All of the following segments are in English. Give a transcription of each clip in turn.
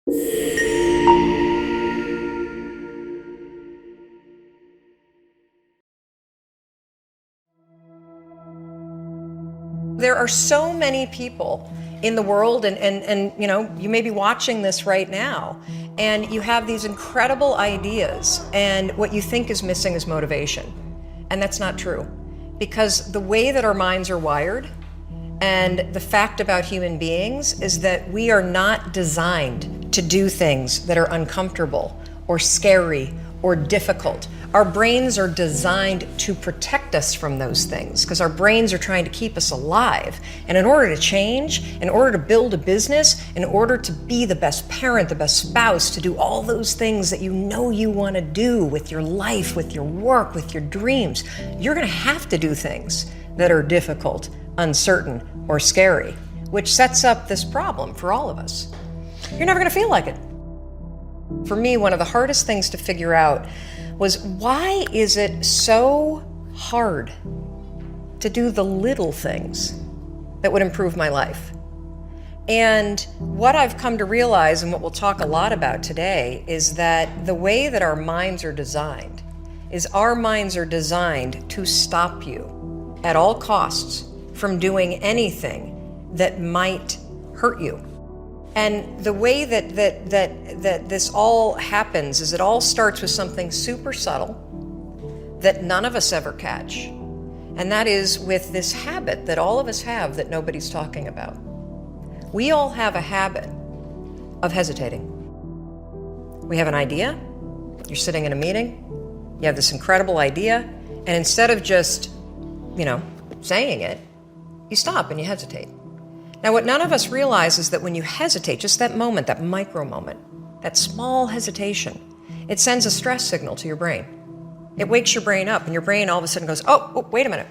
There are so many people in the world, and you know, you may be watching this right now, and you have these incredible ideas, and what you think is missing is motivation. And that's not true. Because the way that our minds are wired, and the fact about human beings, is that we are not designed to do things that are uncomfortable or scary or difficult. Our brains are designed to protect us from those things because our brains are trying to keep us alive. And in order to change, in order to build a business, in order to be the best parent, the best spouse, to do all those things that you know you want to do with your life, with your work, with your dreams, you're going to have to do things that are difficult, uncertain, or scary, which sets up this problem for all of us. You're never going to feel like it. For me, one of the hardest things to figure out was, why is it so hard to do the little things that would improve my life? And what I've come to realize, and what we'll talk a lot about today, is that the way that our minds are designed is our minds are designed to stop you at all costs from doing anything that might hurt you. And the way that this all happens is it all starts with something super subtle that none of us ever catch. And that is with this habit that all of us have that nobody's talking about. We all have a habit of hesitating. We have an idea, you're sitting in a meeting, you have this incredible idea, and instead of just, saying it, you stop and you hesitate. Now, what none of us realize is that when you hesitate, just that moment, that micro moment, that small hesitation, it sends a stress signal to your brain. It wakes your brain up, and your brain all of a sudden goes, oh, wait a minute,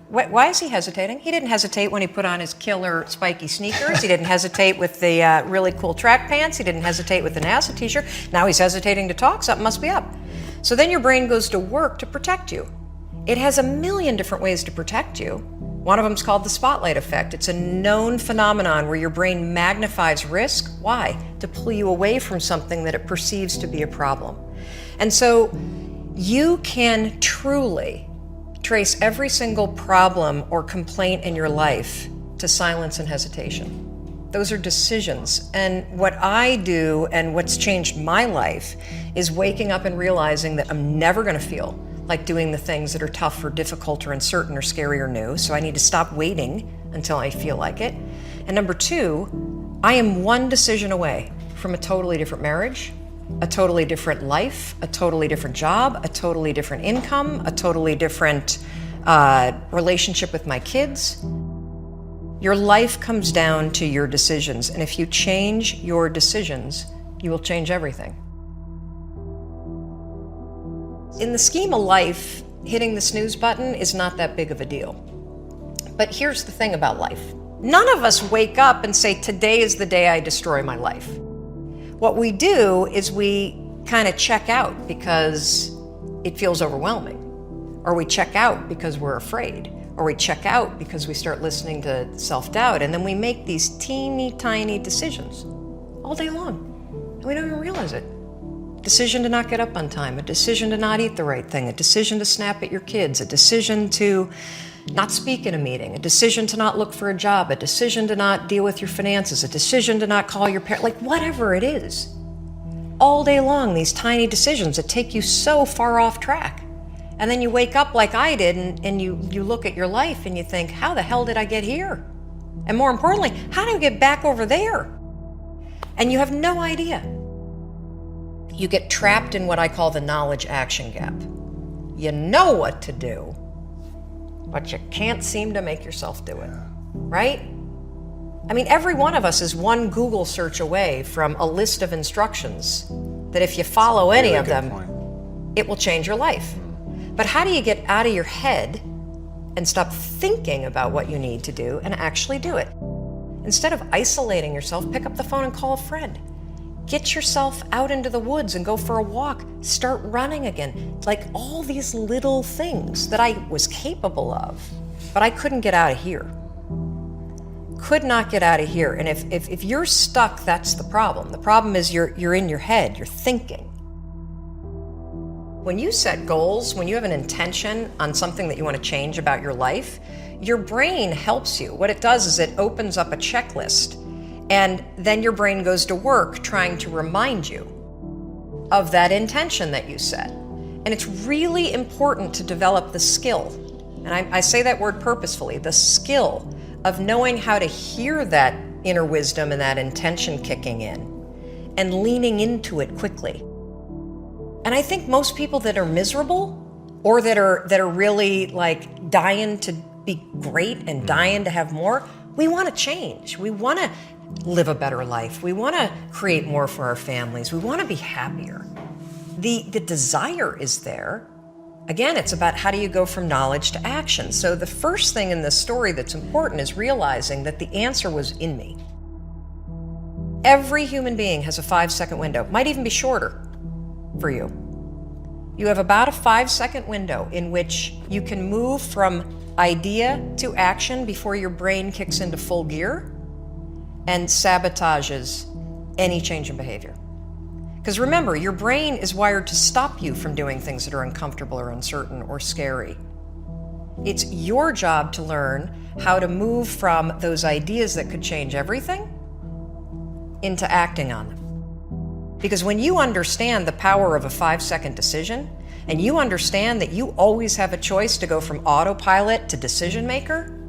why is he hesitating? He didn't hesitate when he put on his killer spiky sneakers. He didn't hesitate with the really cool track pants. He didn't hesitate with the NASA t-shirt. Now he's hesitating to talk, something must be up. So then your brain goes to work to protect you. It has a million different ways to protect you. One of them is called the spotlight effect. It's a known phenomenon where your brain magnifies risk. Why? To pull you away from something that it perceives to be a problem. And so you can truly trace every single problem or complaint in your life to silence and hesitation. Those are decisions. And what I do, and what's changed my life, is waking up and realizing that I'm never going to feel like doing the things that are tough or difficult or uncertain or scary or new. So I need to stop waiting until I feel like it. And number two, I am one decision away from a totally different marriage, a totally different life, a totally different job, a totally different income, a totally different relationship with my kids. Your life comes down to your decisions. And if you change your decisions, you will change everything. In the scheme of life, hitting the snooze button is not that big of a deal. But here's the thing about life. None of us wake up and say, today is the day I destroy my life. What we do is we kind of check out because it feels overwhelming. Or we check out because we're afraid. Or we check out because we start listening to self-doubt. And then we make these teeny tiny decisions all day long. And we don't even realize it. Decision to not get up on time, a decision to not eat the right thing, a decision to snap at your kids, a decision to not speak in a meeting, a decision to not look for a job, a decision to not deal with your finances, a decision to not call your parents, like whatever it is. All day long, these tiny decisions that take you so far off track. And then you wake up like I did and you look at your life and you think, how the hell did I get here? And more importantly, how do I get back over there? And you have no idea. You get trapped in what I call the knowledge action gap. You know what to do, but you can't seem to make yourself do it, right? I mean, every one of us is one Google search away from a list of instructions that if you follow any of them, it will change your life. But how do you get out of your head and stop thinking about what you need to do and actually do it? Instead of isolating yourself, pick up the phone and call a friend. Get yourself out into the woods and go for a walk. Start running again. Like all these little things that I was capable of, but I couldn't get out of here. could not get out of here. And if you're stuck, that's the problem. The problem is you're in your head, you're thinking. When you set goals, when you have an intention on something that you want to change about your life, your brain helps you. What it does is it opens up a checklist, and then your brain goes to work trying to remind you of that intention that you set. And it's really important to develop the skill, and I say that word purposefully, the skill of knowing how to hear that inner wisdom and that intention kicking in and leaning into it quickly. And I think most people that are miserable or that are really like dying to be great and dying to have more, we want to change. We want to live a better life. We want to create more for our families. We want to be happier. The desire is there. Again, it's about how do you go from knowledge to action. So the first thing in this story that's important is realizing that the answer was in me. Every human being has a 5-second window, might even be shorter for you. You have about a 5-second window in which you can move from idea to action before your brain kicks into full gear and sabotages any change in behavior. Because remember, your brain is wired to stop you from doing things that are uncomfortable or uncertain or scary. It's your job to learn how to move from those ideas that could change everything into acting on them. Because when you understand the power of a 5-second decision, and you understand that you always have a choice to go from autopilot to decision maker,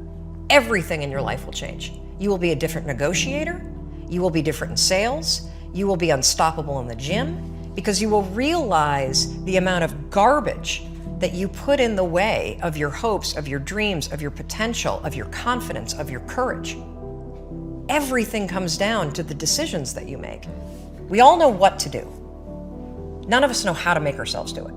everything in your life will change. You will be a different negotiator, you will be different in sales, you will be unstoppable in the gym, because you will realize the amount of garbage that you put in the way of your hopes, of your dreams, of your potential, of your confidence, of your courage. Everything comes down to the decisions that you make. We all know what to do. None of us know how to make ourselves do it.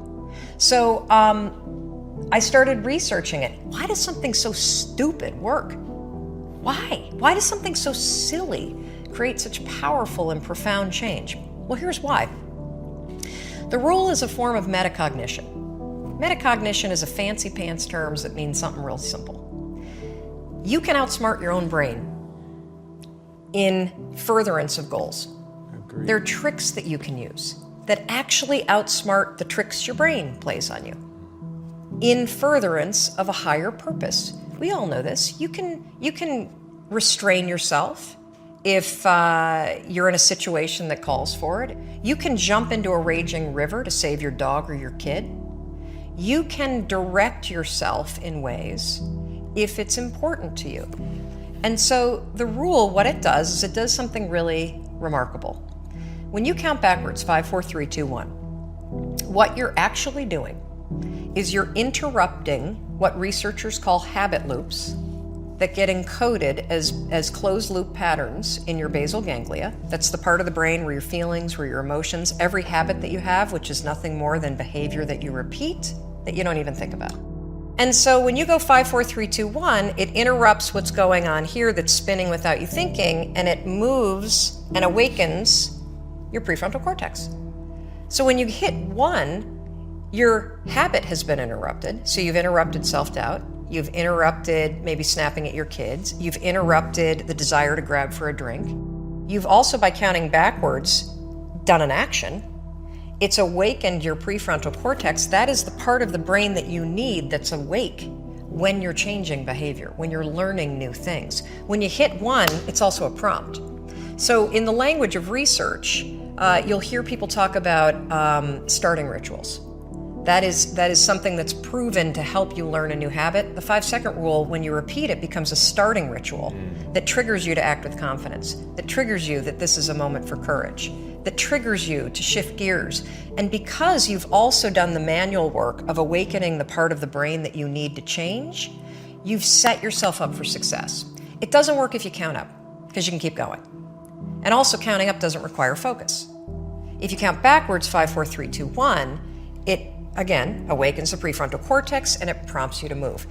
So I started researching it. Why does something so stupid work? Why? Why does something so silly create such powerful and profound change? Well, here's why. The rule is a form of metacognition. Metacognition is a fancy pants term that means something real simple. You can outsmart your own brain in furtherance of goals. Agreed. There are tricks that you can use that actually outsmart the tricks your brain plays on you in furtherance of a higher purpose. We all know this. You can restrain yourself if you're in a situation that calls for it. You can jump into a raging river to save your dog or your kid. You can direct yourself in ways if it's important to you. And so the rule, what it does is it does something really remarkable. When you count backwards, 5, 4, 3, 2, 1, what you're actually doing is you're interrupting what researchers call habit loops that get encoded as closed loop patterns in your basal ganglia. That's the part of the brain where your feelings, where your emotions, every habit that you have, which is nothing more than behavior that you repeat that you don't even think about. And so when you go 5, 4, 3, 2, 1, it interrupts what's going on here that's spinning without you thinking, and it moves and awakens your prefrontal cortex. So when you hit 1, your habit has been interrupted. So you've interrupted self-doubt. You've interrupted maybe snapping at your kids. You've interrupted the desire to grab for a drink. You've also, by counting backwards, done an action. It's awakened your prefrontal cortex. That is the part of the brain that you need that's awake when you're changing behavior, when you're learning new things. When you hit 1, it's also a prompt. So in the language of research, you'll hear people talk about starting rituals. That is something that's proven to help you learn a new habit. The 5-second rule, when you repeat it, becomes a starting ritual that triggers you to act with confidence, that triggers you that this is a moment for courage, that triggers you to shift gears. And because you've also done the manual work of awakening the part of the brain that you need to change, you've set yourself up for success. It doesn't work if you count up, because you can keep going. And also, counting up doesn't require focus. If you count backwards, 5, 4, 3, 2, 1, it again awakens the prefrontal cortex and it prompts you to move.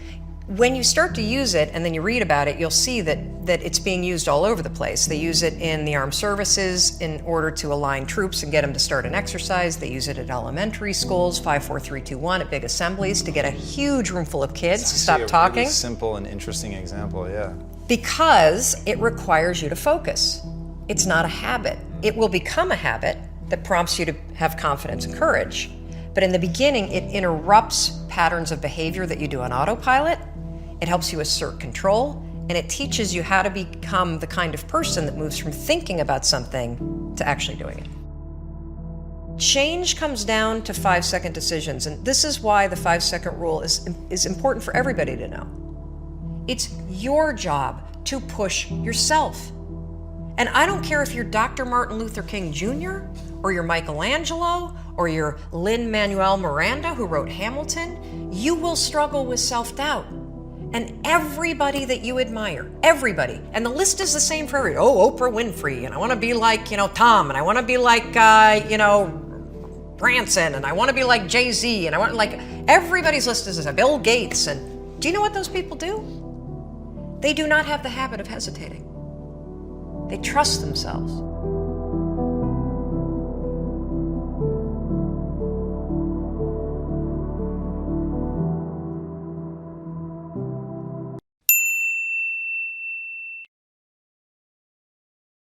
When you start to use it and then you read about it, you'll see that it's being used all over the place. They use it in the armed services in order to align troops and get them to start an exercise. They use it at elementary schools, 5, 4, 3, 2, 1, at big assemblies to get a huge room full of kids to stop talking. Really simple and interesting example, yeah. because it requires you to focus. It's not a habit. It will become a habit that prompts you to have confidence and courage. But in the beginning, it interrupts patterns of behavior that you do on autopilot. It helps you assert control, and it teaches you how to become the kind of person that moves from thinking about something to actually doing it. Change comes down to 5-second decisions, and this is why the 5-second rule is important for everybody to know. It's your job to push yourself. And I don't care if you're Dr. Martin Luther King Jr., or you're Michelangelo, or you're Lin-Manuel Miranda, who wrote Hamilton, you will struggle with self-doubt. And everybody that you admire, everybody, and the list is the same for everybody. Oh, Oprah Winfrey, and I want to be like, Tom, and I want to be like, Branson, and I want to be like Jay-Z, and I want everybody's list is this, Bill Gates, and do you know what those people do? They do not have the habit of hesitating. They trust themselves.